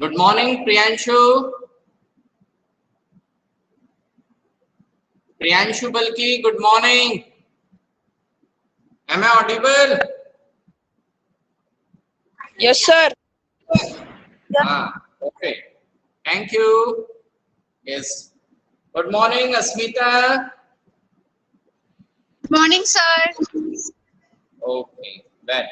Good morning, Priyanshu. Priyanshu Balki, good morning. Am I audible? Yes, sir. Okay. Thank you. Yes. Good morning, Asmita. Good morning, sir. Okay. Well,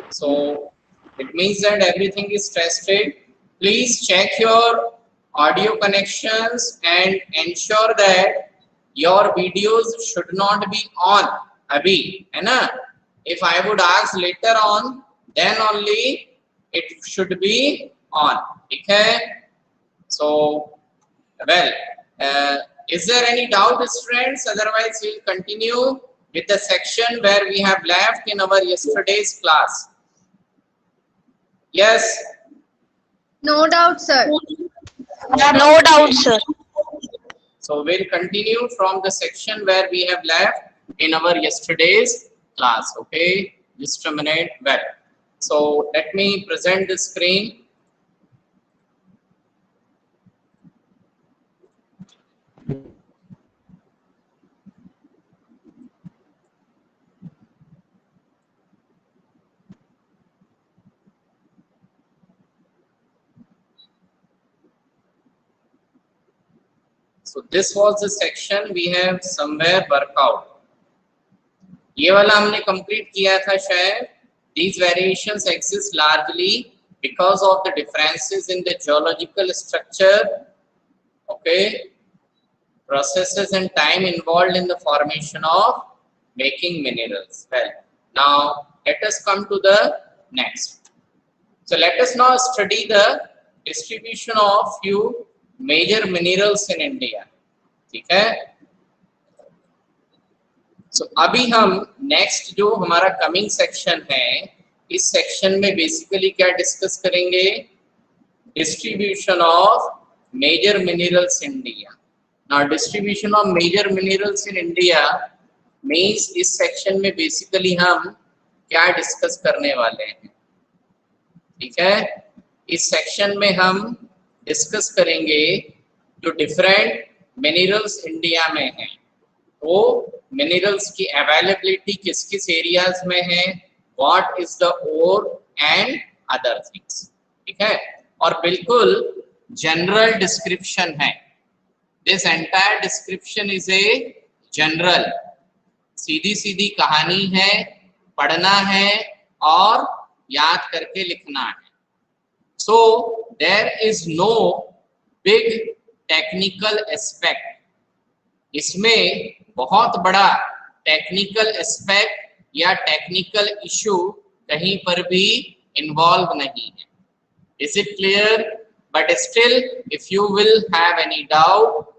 so it means that everything is tested. Please check your audio connections and ensure that your videos should not be on. Abhi, है ना? If I would ask later on, then only it should be on. ठीक है? So, well, is there any doubt, students? Otherwise, we'll continue with the section where we have left in our yesterday's class. Yes. No doubt, sir. No doubt, sir. So we'll continue from the section where we have left in our yesterday's class. Okay, just a minute. Well, so let me present the screen. So this was the section we have somewhere worked out. ये वाला हमने complete किया था शायद. These variations exist largely because of the differences in the geological structure, okay, processes and time involved in the formation of making minerals. Well, now let us come to the next. So let us now study the distribution of few major minerals in India. ठीक है? So अभी हम next जो हमारा coming section है, इस section में basically क्या discuss करेंगे? Distribution of major minerals in India. Now distribution of major minerals in India means इस section में basically हम क्या discuss करने वाले हैं? ठीक है? इस section में हम डिस्कस करेंगे जो डिफरेंट मिनरल्स इंडिया में हैं, वो मिनरल्स की अवेलेबिलिटी किस किस एरियाज में है, what is the ore and other things. ठीक है? और बिल्कुल जनरल डिस्क्रिप्शन है. This entire description is a general, सीधी सीधी कहानी है, पढ़ना है और याद करके लिखना है. So there is no big technical aspect. इसमें बहुत बड़ा टेक्निकल एस्पेक्ट या टेक्निकल इशू कहीं पर भी इन्वॉल्व नहीं है. Is it clear? But still, if you will have any doubt,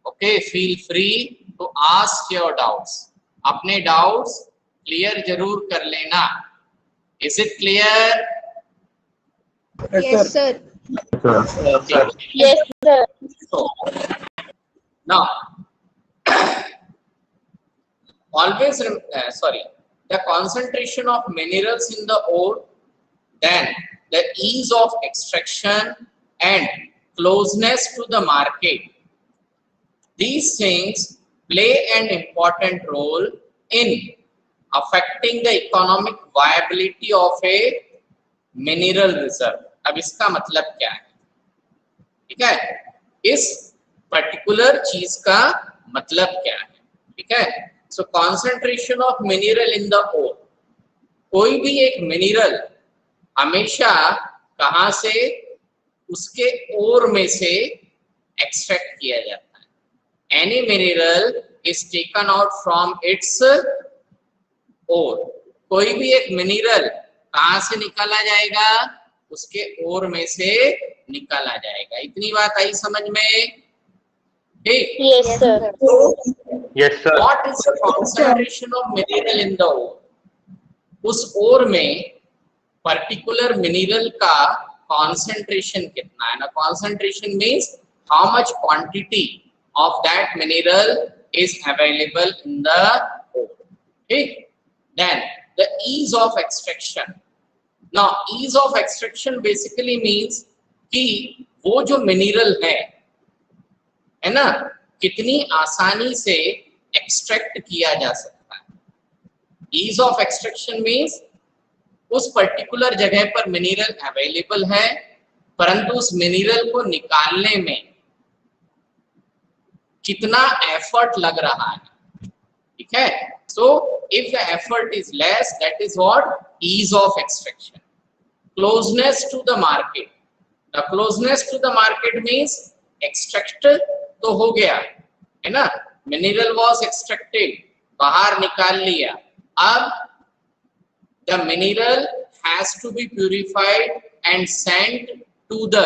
okay, feel free to ask your doubts. अपने doubts clear जरूर कर लेना. Is it clear? Yes, sir. Yes, sir. So, now, always, the concentration of minerals in the ore, then the ease of extraction and closeness to the market. These things play an important role in affecting the economic viability of a mineral reserve. अब इसका मतलब क्या है? ठीक है, इस particular चीज का मतलब क्या है? ठीक है. So concentration of mineral in the ore. कोई भी एक मिनरल हमेशा कहां से, उसके ओर में से एक्सट्रैक्ट किया जाता है. Any mineral is taken out from its ore. कोई भी एक मिनरल कहां से निकाला जाएगा? उसके ओर में से निकाला जाएगा. इतनी बात आई समझ में? ठीक. Yes, sir. Yes, sir. What is the concentration of mineral in the ore? उस ओर में पर्टिकुलर मिनरल का concentration कितना है ना? Concentration means how much quantity of that mineral is available in the ore. ठीक. Then the ease of extraction. Now, ease of extraction basically means कि वो जो मिनरल है ना, कितनी आसानी से एक्सट्रैक्ट किया जा सकता है। ईज ऑफ एक्सट्रैक्शन मीन्स उस पर्टिकुलर जगह पर मिनरल अवेलेबल है, परंतु उस मिनरल को निकालने में कितना एफर्ट लग रहा है, ठीक है। So if the effort is less, that is what ease of extraction. Closeness to the market, the closeness to the market means extract तो हो गया है ना, मिनरल वॉज एक्सट्रैक्टेड, बाहर निकाल लिया, अब the mineral has to be purified and sent to the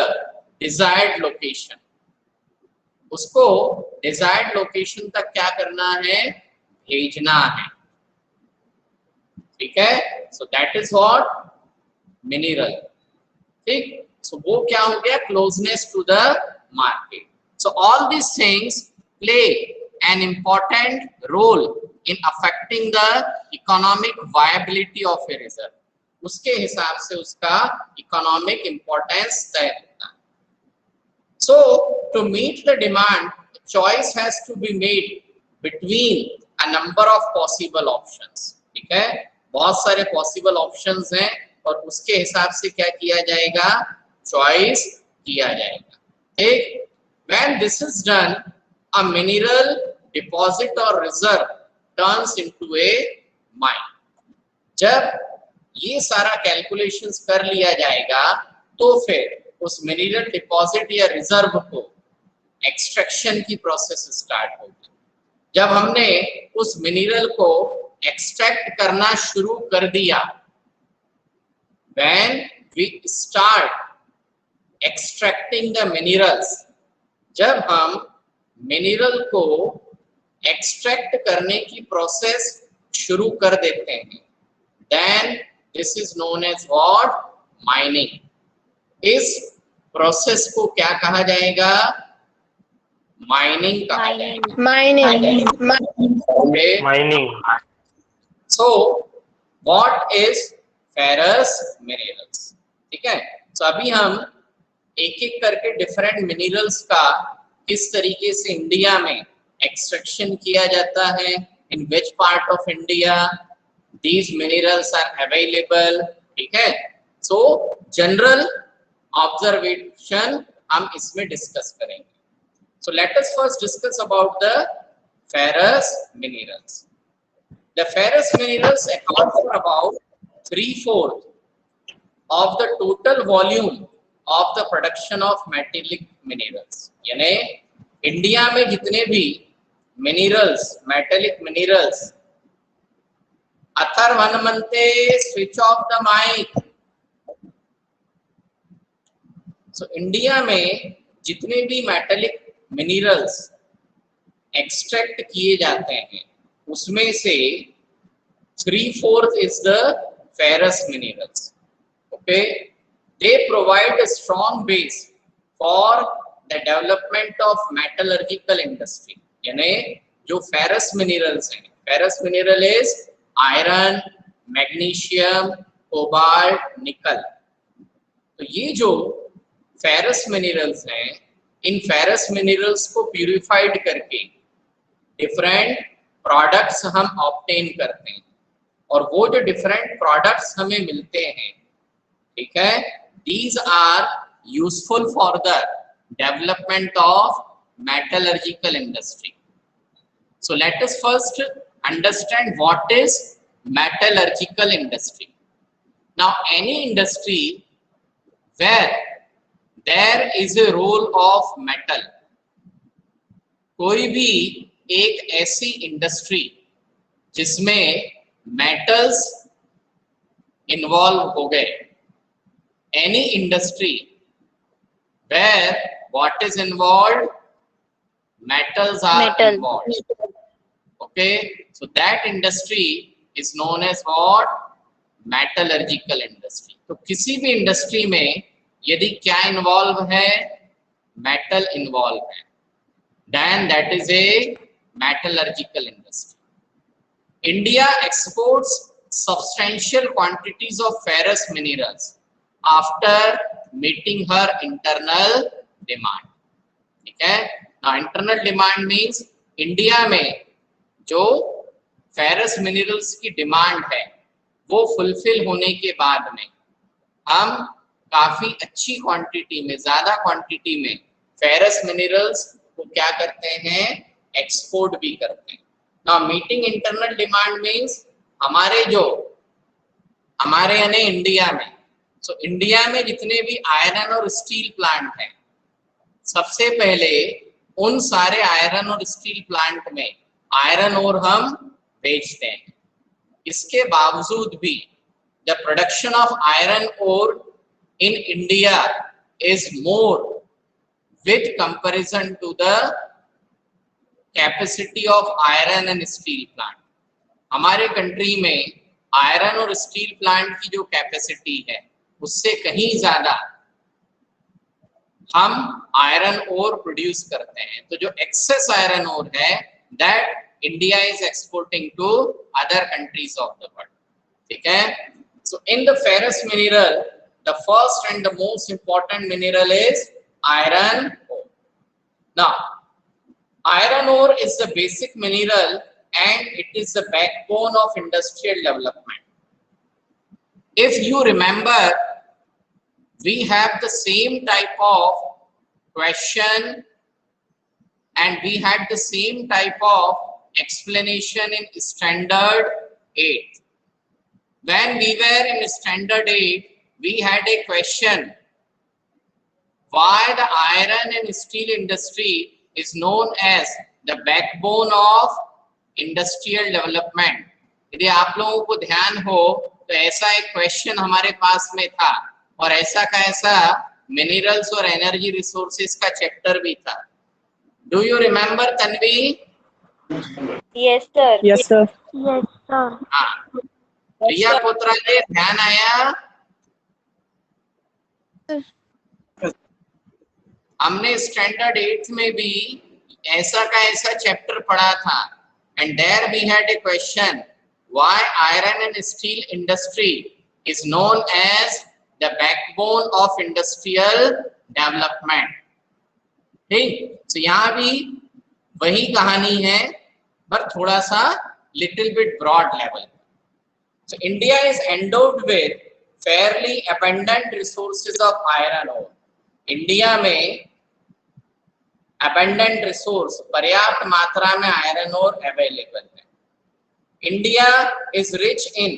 desired location. उसको desired location तक क्या करना है, भेजना है, ठीक है। so that is what mineral, ठीक। so वो क्या हो गया, closeness to the market. so all these things play an important role in affecting the economic viability of a reserve. उसके हिसाब से उसका economic importance तय होता है। So to meet the demand, choice has to be made between a number of possible options, ठीक है। बहुत सारे possible options हैं और उसके हिसाब से क्या किया जाएगा, choice किया जाएगा, ठीक। When this is done, a mineral deposit or reserve turns into a mine. जब ये सारा कैलकुलेशंस कर लिया जाएगा तो फिर उस मिनरल डिपॉजिट या रिजर्व को एक्सट्रैक्शन की प्रोसेस स्टार्ट होगी। जब हमने उस मिनरल को एक्सट्रैक्ट करना शुरू कर दिया, when we start extracting the minerals, जब हम मिनरल को एक्सट्रैक्ट करने की प्रोसेस शुरू कर देते हैं, then this is known as what, mining. इस प्रोसेस को क्या कहा जाएगा, माइनिंग कहा जाएगा, Mining. So what is ferrous minerals, ठीक है। सो अभी हम एक एक करके डिफरेंट मिनरल्स का किस तरीके से इंडिया में एक्सट्रैक्शन किया जाता है, in which part of India these minerals are available, ठीक है। सो जनरल ऑब्जर्वेशन हम इसमें डिस्कस करेंगे। So let us first discuss about the ferrous minerals. The ferrous minerals account for about 3/4 of the total volume of the production of metallic minerals। यानी India में जितने भी minerals, metallic minerals, अथर Hanumante switch off the mic. So India में जितने भी metallic minerals extract किए जाते हैं उसमें से 3/4 is the ferrous minerals, okay. They provide a strong base for the development of metallurgical industry। यानी जो फेरस मिनरल्स हैं, ferrous mineral is iron, magnesium, cobalt, निकल। तो ये जो फेरस मिनरल्स हैं, इन फेरस मिनरल्स को प्यूरिफाइड करके डिफरेंट प्रोडक्ट्स हम ऑब्टेन करते हैं, और वो जो डिफरेंट प्रोडक्ट्स हमें मिलते हैं, ठीक है, these are useful for the development of metallurgical industry. So let us first understand what is metallurgical industry. Now any industry where there is a role of metal, कोई भी एक ऐसी इंडस्ट्री जिसमें मेटल्स इन्वॉल्व हो गए, any industry where what is involved, metals are involved, okay, so that industry is known as what, metallurgical industry। तो किसी भी इंडस्ट्री में यदि क्या इन्वॉल्व है, मेटल इन्वॉल्व है, then that is a metallurgical industry. India exports substantial quantities of ferrous minerals after meeting her internal demand. ठीक है ना, इंटरनल डिमांड मीन्स इंडिया में जो फेरस मिनरल्स की डिमांड है वो फुलफिल होने के बाद में हम काफी अच्छी क्वांटिटी में, ज्यादा क्वांटिटी में फेरस मिनरल्स को क्या करते हैं, एक्सपोर्ट भी करते हैं। ना मीटिंग इंटरनल डिमांड मीन्स हमारे यानी इंडिया में, सो इंडिया में जितने भी आयरन और स्टील प्लांट हैं, सबसे पहले उन सारे आयरन और स्टील प्लांट में आयरन ओर हम बेचते हैं। इसके बावजूद भी the production of iron ore in India is more with comparison to the capacity of iron and steel plant। हमारे कंट्री में आयरन और स्टील प्लांट की जो कैपेसिटी है उससे कहीं ज्यादा हम आयरन ओर प्रोड्यूस करते हैं। तो जो एक्सेस आयरन ओर है that India is exporting to other countries of the world. ठीक है, so in the ferrous mineral the first and the most important mineral is iron ore. Now, iron ore is the basic mineral and it is the backbone of industrial development. If you remember, we have the same type of question and we had the same type of explanation in standard 8. When we were in standard 8, we had a question why the iron and steel industry is known as the backbone of industrial development। यदि आप लोगों को ध्यान हो तो ऐसा एक question हमारे पास में था और ऐसा का ऐसा मिनरल्स और एनर्जी रिसोर्सेज का चैप्टर भी था। Do you remember Tanvi? Yes, sir. Yes, sir. Yes, sir. हाँ, रिया पुत्रा ने ध्यान आया? हमने स्टैंडर्ड 8 में भी ऐसा का ऐसा चैप्टर पढ़ा था and there we had a question why iron and steel industry is known as the backbone of industrial development. ठीक, तो यहाँ भी वही कहानी है पर थोड़ा सा little bit broad level. So India is endowed with fairly abundant resources of iron ore. India में अबंडेंट रिसोर्स, पर्याप्त मात्रा में आयरन ओर अवेलेबल है। India is rich in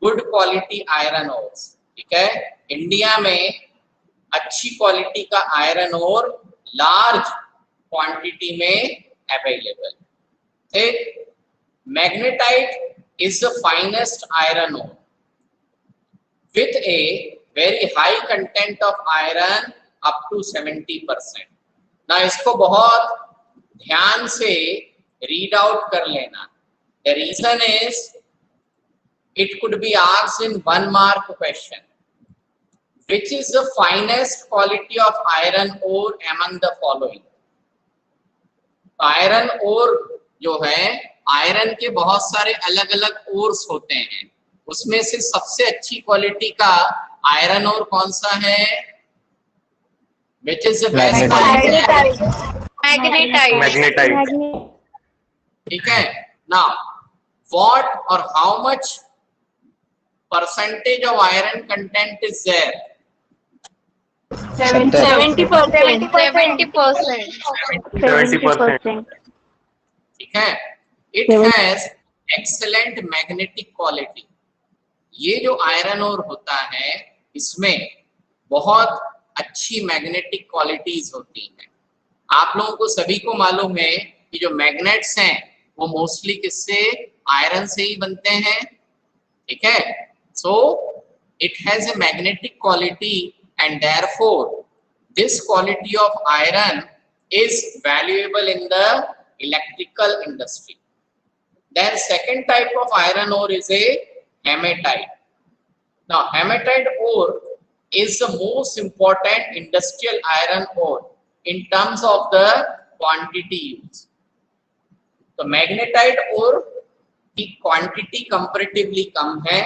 good quality iron ores. ठीक है, इंडिया में अच्छी क्वालिटी का आयरन ओर लार्ज क्वांटिटी में अवेलेबल। ठीक, magnetite is the finest iron ore with a very high content of iron up to 70%। ना इसको बहुत ध्यान से रीड आउट कर लेना। The reason is it could be asked in 1 mark question, which is the finest quality of iron ore among the following। Iron ore जो है, iron के बहुत सारे अलग अलग ओर्स होते हैं, उसमें से सबसे अच्छी क्वालिटी का आयरन ओर कौन सा है? Which is the best quality? Magnetite. ठीक है, now what or how much percentage of iron content is there? 70%. 70%. ठीक है, it has excellent magnetic quality। ये जो आयरन ओर होता है इसमें बहुत अच्छी मैग्नेटिक क्वालिटीज होती हैं। आप लोगों को सभी को मालूम है कि जो मैग्नेट्स हैं वो मोस्टली किससे, आयरन से ही बनते हैं। ठीक है, so it has a magnetic quality and therefore this quality of iron is valuable in the electrical industry. Then second type of iron ore is a hematite। Now hematite ore is the most important industrial iron ore in terms of the quantity used। तो magnetite ore की quantity comparatively कम है।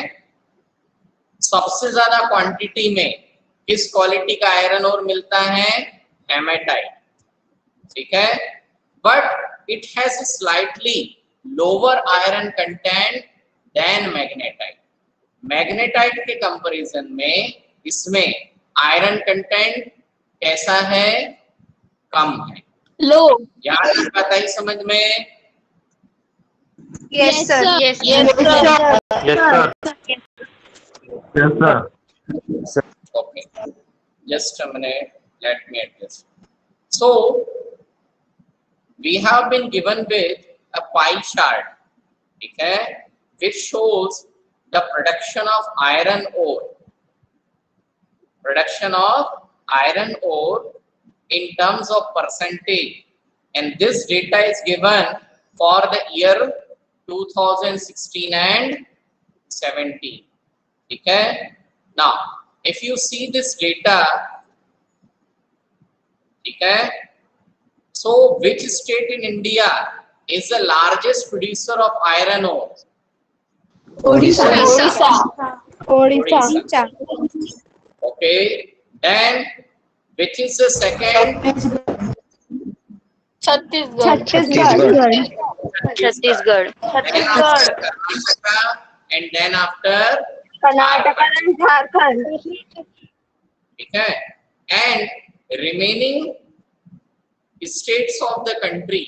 सबसे ज्यादा quantity में किस quality का iron ओर मिलता है? हेमेटाइट, ठीक है, but it has slightly lower iron content than magnetite. Magnetite के कंपैरिजन में इसमें आयरन कंटेंट कैसा है? कम है। लो। याद आता है समझ में? Yes, sir. Yes, sir. Yes, sir. Yes, sir. Okay, just a minute, let me adjust. So we have been given with a pie chart, ठीक है, which shows the production of iron ore, in terms of percentage, and this data is given for the year 2016 and 17, ठीक है। Now if you see this data, ठीक है, so which state in India is the largest producer of iron ore? Odisha. Okay, then which is the second? Chhattisgarh. Then after Karnataka, and then after Karnataka and Jharkhand. ठीक है, and remaining states of the country,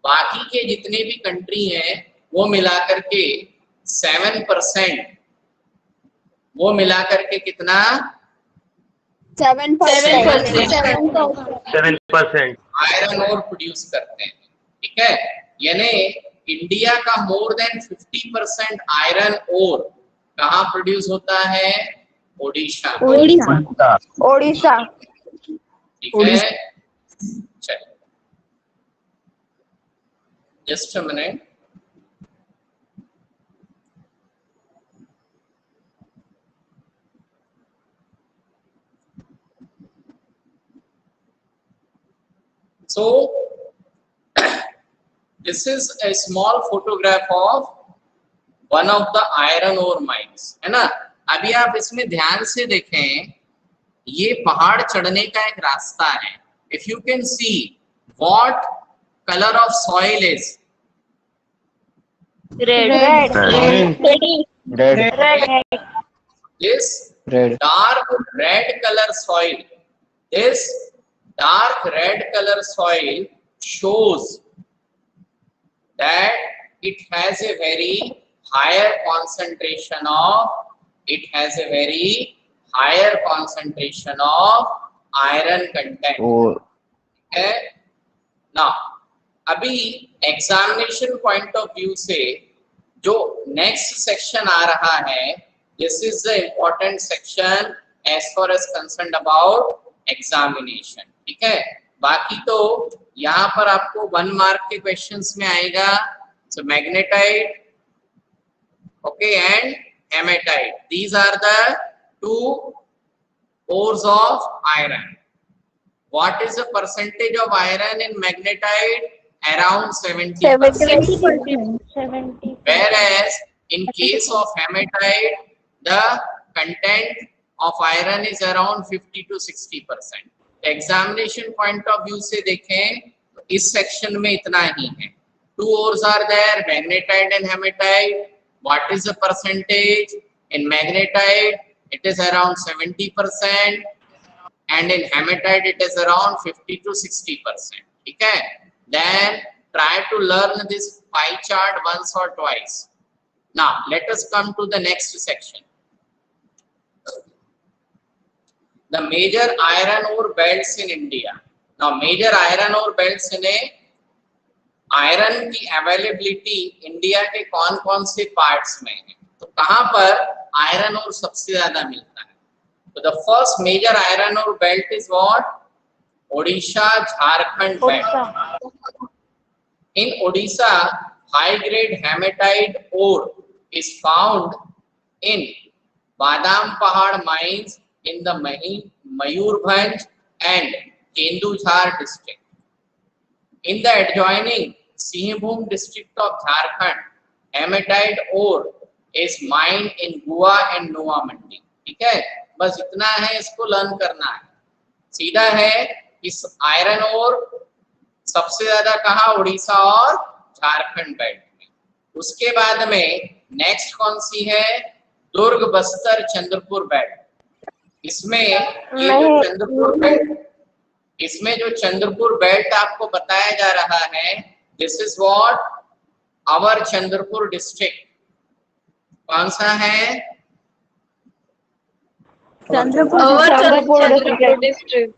बाकी के जितने भी country हैं वो मिलाकर के 7%, वो मिलाकर के कितना? 7%. आयरन ओर प्रोड्यूस करते हैं, ठीक है। यानी इंडिया का मोर देन 50% आयरन ओर कहाँ प्रोड्यूस होता है? ओडिशा, ठीक है। चलिए just a minute, so this is a small photograph of one of the iron ore mines, है ना। अभी आप इसमें ध्यान से देखें, ये पहाड़ चढ़ने का एक रास्ता है। If you can see what color of soil is? Red. This dark red color soil. This dark red color soil shows that it has a very higher concentration of iron content. है ना। अभी examination point of view से जो next section आ रहा है, this is the important section as far as concerned about examination, ठीक है। बाकी तो यहाँ पर आपको 1 मार्क के क्वेश्चंस में आएगा। So magnetite, okay, and haematite, these are the 2 ores of iron. What is the percentage of iron in magnetite? Around 70%. Whereas in case of hematite, the content of iron is around 50 to 60%. Examination point of view से देखें तो इस section में इतना ही है। 2 ores are there, magnetite and hematite. What is the percentage? In magnetite, it is around 70%, and in hematite it is around 50 to 60%. ठीक है? Then try to learn this pie chart once or twice. Now let us come to the next section. The major iron ore belts in India. Now major iron ore belts in iron की availability India के कौन कौन से parts में है, तो कहां पर आयरन ओर सबसे ज्यादा मिलता है? तो the first major iron ore belt is what? Odisha Jharkhand belt. In Odisha high grade hematite ore is found in Badam Pahar mines in the Mayurbhanj and Kendujhar district. In the adjoining Singhbhum district of Jharkhand, hematite ore is mined in Goa and Nuwa Mandi. ठीक है, बस इतना है, इसको learn करना है। सीधा है इस आयरन ओर सबसे ज्यादा कहाँ, उड़ीसा और झारखंड बेल्ट में। उसके बाद में नेक्स्ट कौन सी है, दुर्ग बस्तर चंद्रपुर बेल्ट। इसमें ये जो चंद्रपुर बेल्ट, इसमें जो चंद्रपुर बेल्ट आपको बताया जा रहा है, this is what our Chandrapur district. कौन सा है, चंद्रपुर डिस्ट्रिक्ट।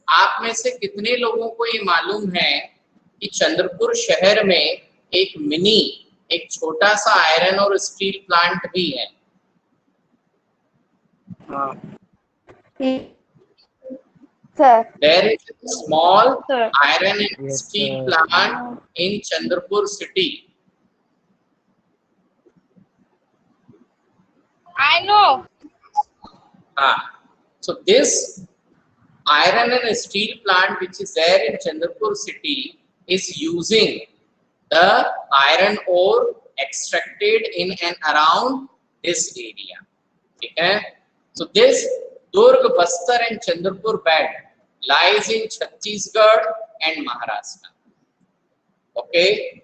आप में से कितने लोगों को ये मालूम है कि चंद्रपुर शहर में एक मिनी, एक छोटा सा आयरन और स्टील प्लांट भी है? Sir, There is a small iron and steel plant in Chandrapur city. I know. So this iron and steel plant which is there in Chandrapur city is using the iron ore extracted in and around this area. Okay? So this Durg, Bastar and Chandrapur belt lies in Chhattisgarh and Maharashtra. Okay?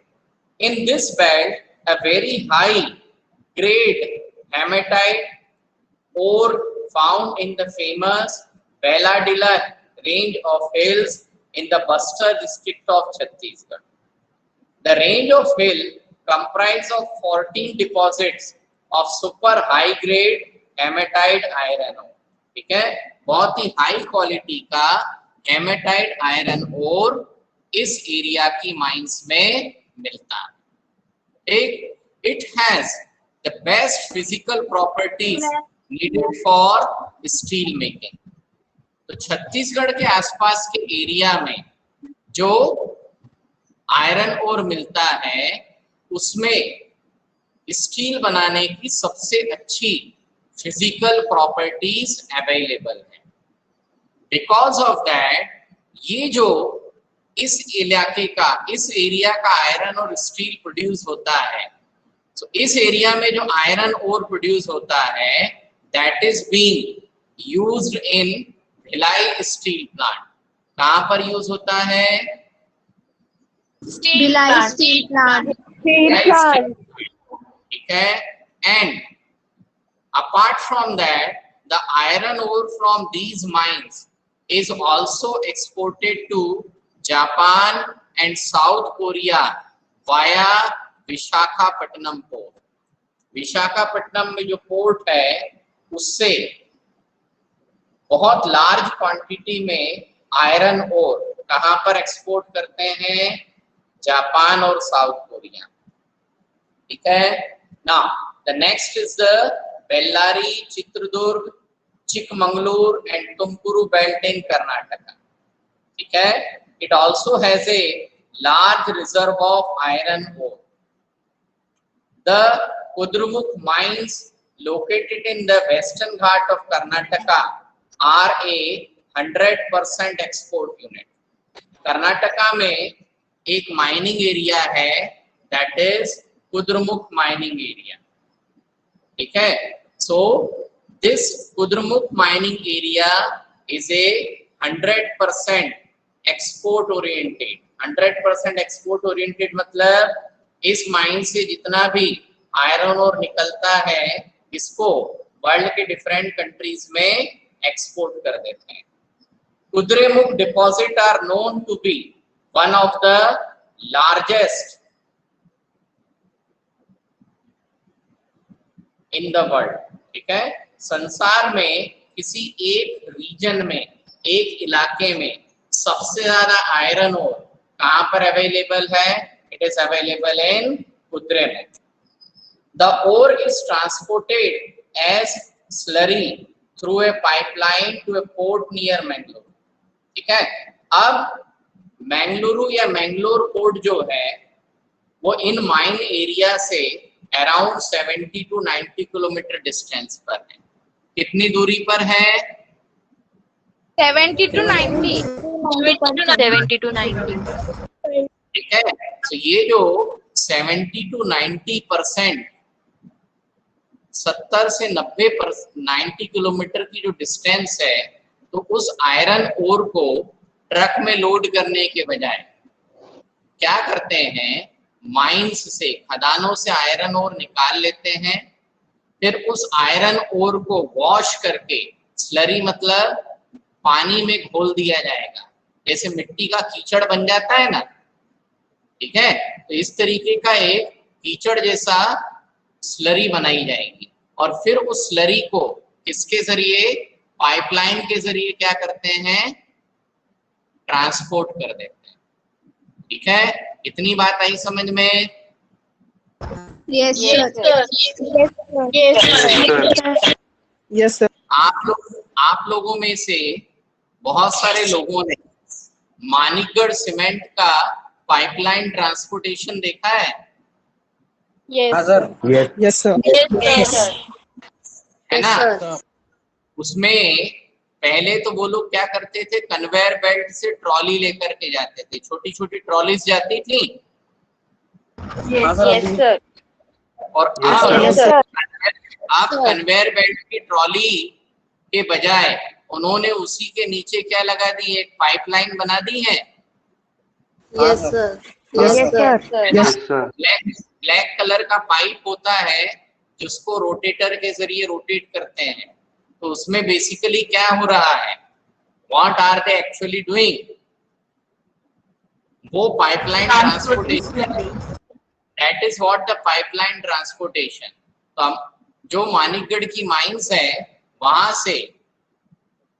In this belt, a very high grade hematite ore found in the famous Bailadila range of hills in the Bastar district of Chhattisgarh. The range of hill comprises of 14 deposits of super high grade hematite iron ore. ठीक है, बहुत ही high quality का haematite iron ore इस area की mines में मिलता है। It has the best physical properties needed for steel making. तो छत्तीसगढ़ के आसपास के एरिया में जो आयरन ओर मिलता है उसमें स्टील बनाने की सबसे अच्छी फिजिकल प्रॉपर्टीज अवेलेबल है। बिकॉज ऑफ दैट ये जो इस इलाके का, इस एरिया का आयरन और स्टील प्रोड्यूस होता है, तो इस एरिया में जो आयरन ओर प्रोड्यूस होता है that is being used in Bhilai steel plant. कहां पर यूज होता है? Bhilai steel plant. ठीक है। And apart from that, the iron ore from these mines is also exported to Japan and South Korea via Visakhapatnam port. Visakhapatnam में जो port है उससे बहुत लार्ज क्वांटिटी में आयरन ओर कहां पर एक्सपोर्ट करते हैं? जापान और साउथ कोरिया। ठीक है। Now the next is the Bellary, Chitradurg, Chikmagalur and Tumkuru belt in Karnataka. ठीक है। It also has a large reserve of iron ore. The Kudrumukh mines located in the western Ghat of Karnataka are a 100% export unit. Karnataka में एक mining area है that is Kudrumukh mining area. ठीक है। So this Kudrumukh mining area is a 100% export oriented। 100% export oriented मतलब इस mine से जितना भी आयरन ओर निकलता है इसको वर्ल्ड के डिफरेंट कंट्रीज में एक्सपोर्ट कर देते हैं। Kudremukh deposits are known to be one of the largest in the world. ठीक है। संसार में किसी एक रीजन में, एक इलाके में सबसे ज्यादा आयरन ओर कहां पर अवेलेबल है? It is available in Kudremukh. The ore is transported as slurry through a pipeline to a port near Mangalore. ठीक है। अब मैंगलुरु या मैंगलोर पोर्ट जो है वो इन माइन एरिया से अराउंड 70 to 90 किलोमीटर डिस्टेंस पर है। कितनी दूरी पर है? 70 to 90। 70 to 90। ठीक है। तो ये जो 70 to 90% 70 से 90 किलोमीटर की जो डिस्टेंस है, तो उस आयरन ओर को ट्रक में लोड करने के बजाय क्या करते हैं, माइंस से, खदानों से आयरन ओर निकाल लेते हैं, फिर उस आयरन ओर को वॉश करके, स्लरी मतलब पानी में घोल दिया जाएगा, जैसे मिट्टी का कीचड़ बन जाता है ना, ठीक है, तो इस तरीके का एक कीचड़ जैसा स्लरी बनाई जाएगी, और फिर उस स्लरी को किसके जरिए, पाइपलाइन के जरिए क्या करते हैं, ट्रांसपोर्ट कर देते हैं। ठीक है, इतनी बात आई समझ में? Yes, sir. Yes, sir. आप लोगों में से बहुत सारे लोगों ने मानिकगढ़ सीमेंट का पाइपलाइन ट्रांसपोर्टेशन देखा है? Yes. Yes, sir. है ना? उसमें पहले तो वो लोग क्या करते थे, कन्वेयर बेल्ट से ट्रॉली लेकर के जाते थे, छोटी छोटी ट्रॉलीज जाती थी, Yes, sir. और Yes, sir. आप कन्वेयर बेल्ट की ट्रॉली के बजाय उन्होंने उसी के नीचे क्या लगा दी, एक पाइपलाइन बना दी है। Yes, sir. Yes, Yes, sir. Yes, sir. Black colour का पाइप होता है जिसको रोटेटर के जरिए रोटेट करते हैं, तो उसमें बेसिकली क्या हो रहा है, what are they actually doing, वो pipeline transportation, that is what the pipeline transportation. तो हम जो मानिकगढ़ की माइंस है वहां से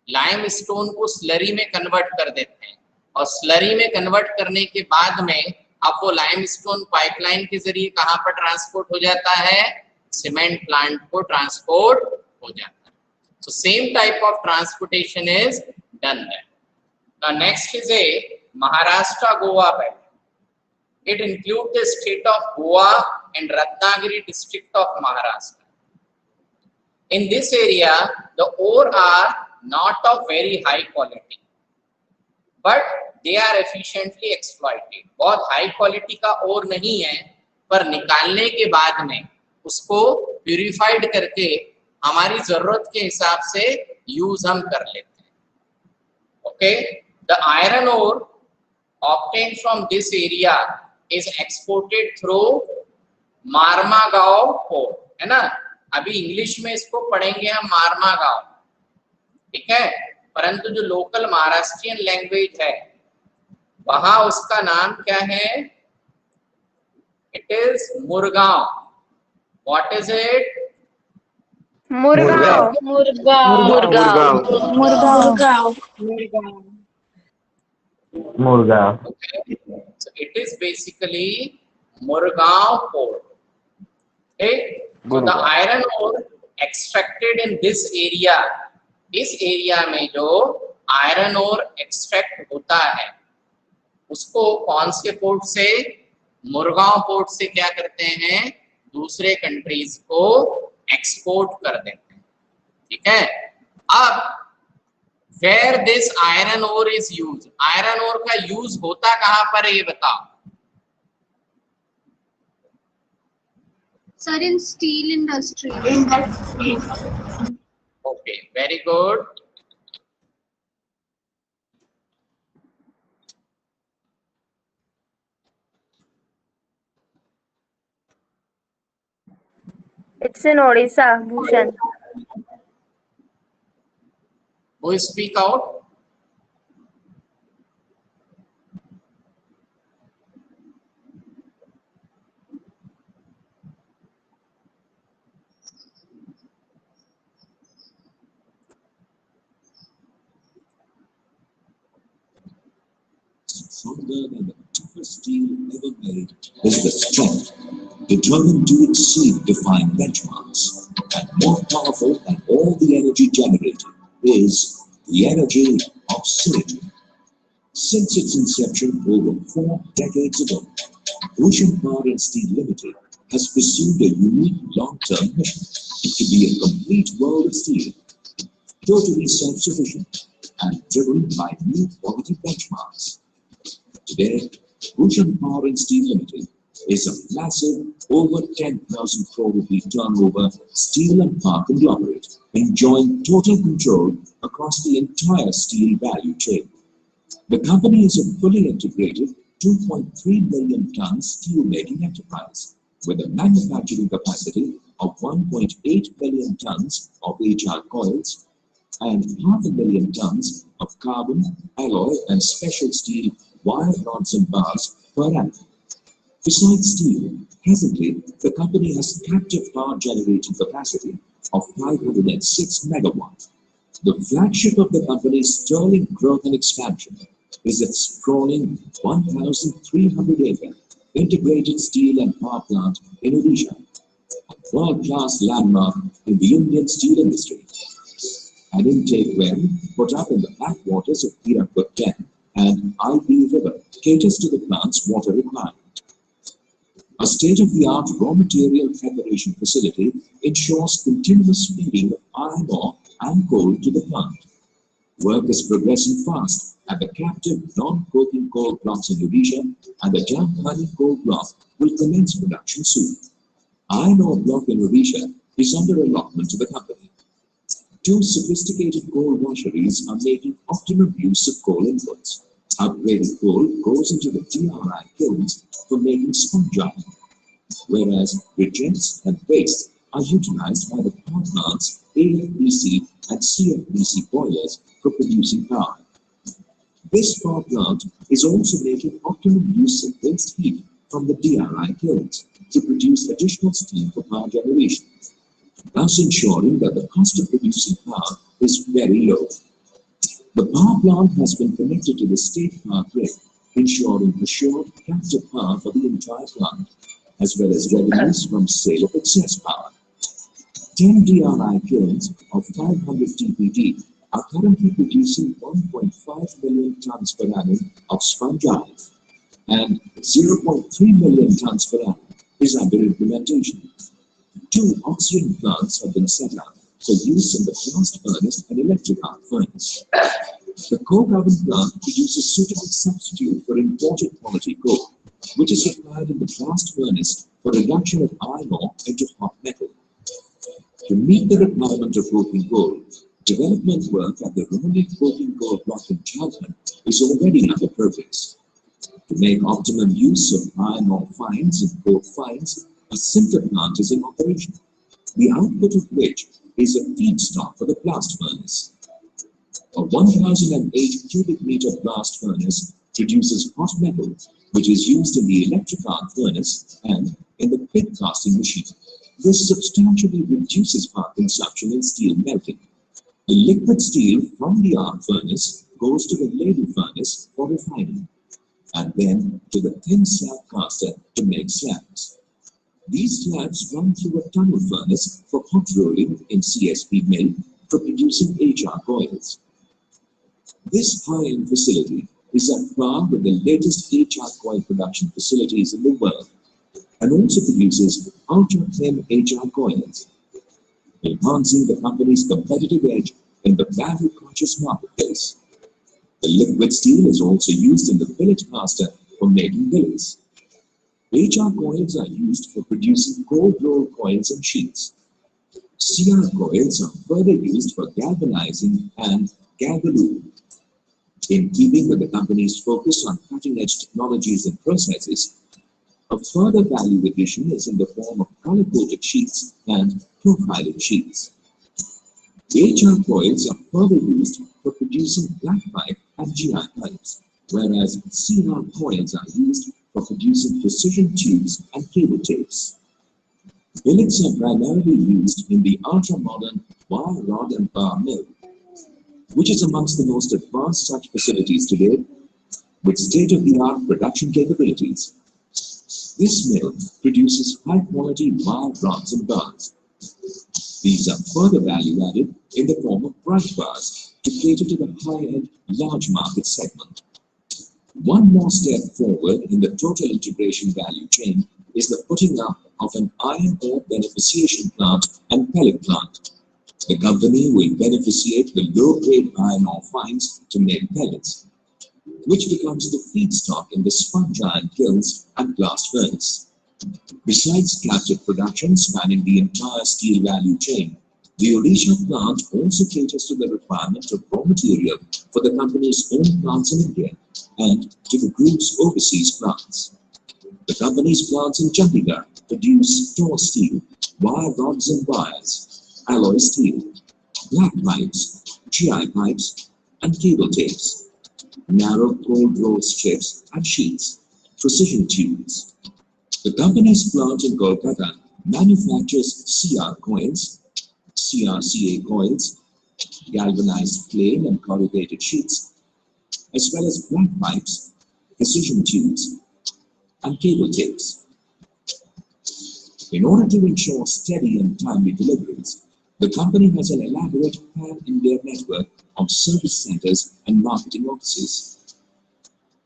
लाइम स्टोन को स्लरी में कन्वर्ट कर देते हैं, और स्लरी में कन्वर्ट करने के बाद में अब वो लाइम स्टोन पाइपलाइन के जरिए कहां पर ट्रांसपोर्ट हो जाता है, सीमेंट प्लांट को ट्रांसपोर्ट हो जाता है। So same type of transportation is done there. Now next is a Maharashtra Goa belt. It includes the state of Goa and Ratnagiri district of Maharashtra. In this area, the ore are not of very high quality, but they are efficiently exploited. बहुत high quality का ore नहीं है, पर निकालने के बाद में उसको purified करके हमारी जरूरत के हिसाब से यूज हम कर लेते हैं। Okay, the iron ore obtained from this area is exported through Marmagao port, है ना, अभी इंग्लिश में इसको पढ़ेंगे हम मारमागांव, ठीक है, परंतु जो लोकल महाराष्ट्रियन लैंग्वेज है वहां उसका नाम क्या है, it is Murgaon. What is it? Murgaon. Murgaon. Okay. So it is basically Murgaon port. Okay. So the iron ore extracted in this area, इस एरिया में जो आयरन ओर एक्सट्रैक्ट होता है उसको कौन से पोर्ट से, मुरगांव पोर्ट से क्या करते हैं, दूसरे कंट्रीज को एक्सपोर्ट कर देते हैं। ठीक है, अब where this iron ore is use, iron ore का यूज होता कहां पर है ये बताओ? Sir, in steel industry. Okay, very good. It's in Odisha, Bhushan. Who speak out? Stronger than the toughest steel ever made is the strength, determined to exceed defined benchmarks, and more powerful than all the energy generated is the energy of silicon. Since its inception over 4 decades ago, Bhushan Power and Steel Limited has pursued a unique long-term mission to be a complete world of steel, totally self-sufficient and driven by new quality benchmarks. Today, Bhushan Power and Steel Limited is a massive, over 10,000 crore rupee turnover steel and power conglomerate, enjoying total control across the entire steel value chain. The company is a fully integrated 2.3 million ton steel making enterprise with a manufacturing capacity of 1.8 million tons of HR coils and 500,000 tons of carbon, alloy and special steel wire rods and bars per annum. Besides steel, presently the company has captive power generating capacity of 506 megawatts. The flagship of the company's sterling growth and expansion is its sprawling 1,300-acre integrated steel and power plant in Odisha, a world-class landmark in the Indian steel industry. An intake well put up in the backwaters of Hirakud Dam and IB River caters to the plant's water requirement. A state-of-the-art raw material preparation facility ensures continuous feeding of iron ore and coal to the plant. Work is progressing fast at the captive non-coking coal blocks in Odisha, and the Jamkhani coal block will commence production soon. Iron ore block in Odisha is under allotment to the company. Two sophisticated coal washeries are making optimum use of coal inputs. Upgraded coal goes into the DRI kilns for making sponge iron, whereas rejects and waste are utilized by the power plant's AFBC and CFBC boilers for producing power. This power plant is also making optimum use of waste heat from the DRI kilns to produce additional steam for power generation, thus ensuring that the cost of producing power is very low. The power plant has been connected to the state power grid, ensuring assured captive power for the entire plant, as well as revenues from sale of excess power. 10 DRI kilns of 500 TPD are currently producing 1.5 million tons per annum of sponge iron, and 0.3 million tons per annum is under implementation. 2 oxygen plants have been set up for use in the blast furnace and electric arc furnace. The coke oven plant produces suitable substitute for imported quality coke, which is required in the blast furnace for reduction of iron ore into hot metal. To meet the requirement of coking coal, development work at the Rohini coking coal block in Jharkhand is already under progress. To make optimum use of iron ore fines and coke fines, a sinter plant is in operation, the output of which is a feedstock for the blast furnace. A 1008 cubic meter blast furnace produces hot metal, which is used in the electric arc furnace and in the pig casting machine. This substantially reduces power consumption in steel melting. The liquid steel from the arc furnace goes to the ladle furnace for refining, and then to the thin slab caster to make slabs. These slabs run through a tunnel furnace for hot rolling in CSP mill for producing HR coils. This high-end facility is at par with the latest HR coil production facilities in the world, and also produces ultra-thin HR coils, enhancing the company's competitive edge in the value-conscious marketplace. The liquid steel is also used in the billet caster for making billets. HR coils are used for producing cold roll coils and sheets. CR coils are further used for galvanizing and galvalume. In keeping with the company's focus on cutting-edge technologies and processes, a further value addition is in the form of color-coated sheets and profiled sheets. HR coils are further used for producing black pipe and GI pipes, whereas CR coils are used for producing precision tubes and cable tapes. Billets are primarily used in the ultra-modern wire rod and bar mill, which is amongst the most advanced such facilities today, with state-of-the-art production capabilities. This mill produces high-quality wire rods and bars. These are further value-added in the form of bright bars to cater to the high-end large market segment. One more step forward in the total integration value chain is the putting up of an iron ore beneficiation plant and pellet plant. The company will beneficiate the low-grade iron ore fines to make pellets, which becomes the feedstock in the sponge iron kilns and blast furnace. Besides captive production spanning the entire steel value chain, the Odisha plant also caters to the requirement of raw material for the company's own plants in India and to the group's overseas plants. The company's plants in Chandigarh produce tall steel, wire rods and wires, alloy steel, black pipes, GI pipes, and cable tapes, narrow cold rolled strips and sheets, precision tubes. The company's plant in Kolkata manufactures CR coils, CRCA coils, galvanized plain and corrugated sheets, as well as black pipes, precision tubes, and cable tapes. In order to ensure steady and timely deliveries, the company has an elaborate pan-India network of service centers and marketing offices.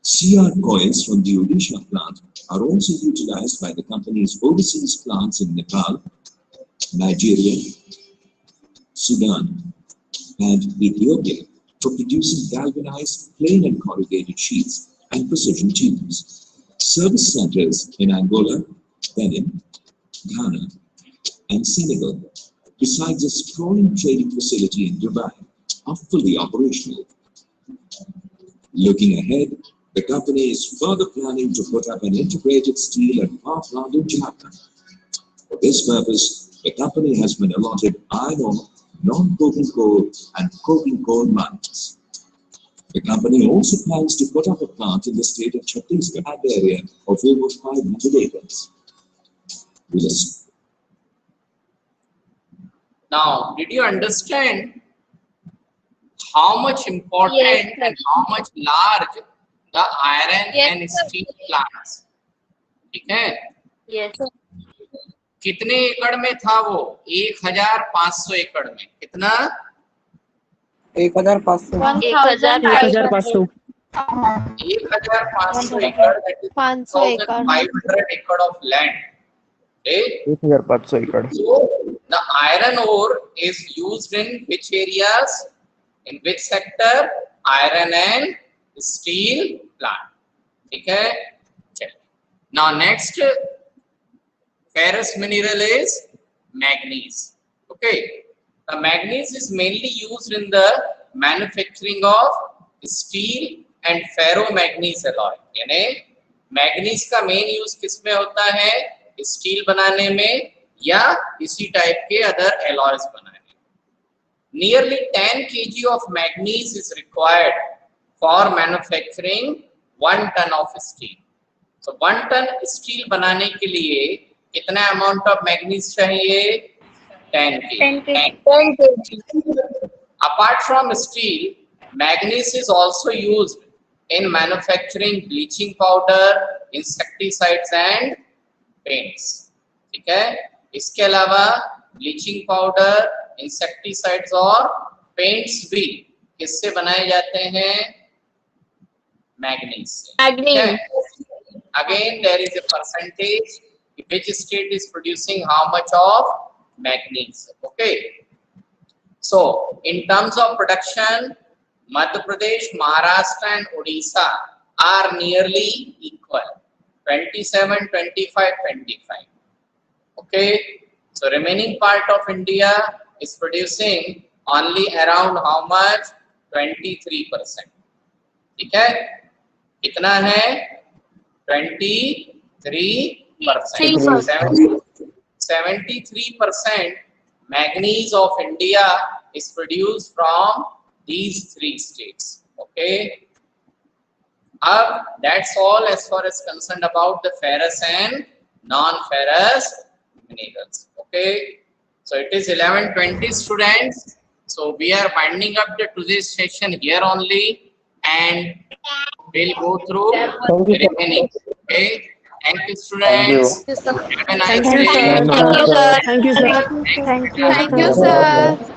CR coils from the Odisha plant are also utilized by the company's overseas plants in Nepal, Nigeria, Sudan, and Ethiopia for producing galvanized plain and corrugated sheets and precision tubes. Service centers in Angola, Benin, Ghana, and Senegal, besides a sprawling trading facility in Dubai, are fully operational. Looking ahead, the company is further planning to put up an integrated steel and power plant in Jharkhand. For this purpose, the company has been allotted iron ore, non-coking coal, and coking coal mines. The company also plans to put up a plant in the state of Chhattisgarh, an area of over 500 acres. We listen. Now, did you understand how much important Yes, sir. and how much large the iron Yes, and sir. steel plants? ठीक है? Yes, sir. कितने एकड़ में था वो? 1500 एकड़ में. कितना? 1500. 1500. 1500 एकड़. That is 1500 acre of land. Okay? 1500 एकड़. So the iron ore is used in which areas? In which sector? Iron and steel plant. ठीक है? चलिए. Now next ferrous mineral is manganese. Okay. The manganese is mainly used in the manufacturing of steel and ferromanganese alloy. यानी manganese का main use किसमें होता है? Steel बनाने में या इसी टाइप के अदर एलॉयज बनाने में. Nearly 10 kg of manganese is required for manufacturing 1 ton of steel. So 1 ton steel बनाने के लिए कितना अमाउंट ऑफ मैग्नीज चाहिए? 10 kg. Apart from steel, manganese is also used in manufacturing bleaching powder, insecticides and paints. ठीक है? इसके अलावा bleaching powder, insecticides और पेंट्स भी किससे बनाए जाते हैं? मैग्नीज से. Again, there is a percentage which state is producing how much of manganese. Okay. So, in terms of production, Madhya Pradesh, Maharashtra and Odisha are nearly equal. 27, 25, 25. Okay. So, remaining part of India is producing only around how much? 23%. ठीक है? कितना है? 23%. 73% manganese of India is produced from these 3 states. Okay. That's all as far as concerned about the ferrous and non-ferrous minerals. Okay. So it is 11:20 students. So we are winding up the today's session here only, and we'll go through the remaining. Okay. Thank you, students. Yes, sir. Have a nice Thank you, day. sir. Thank you, sir. Thank you, sir.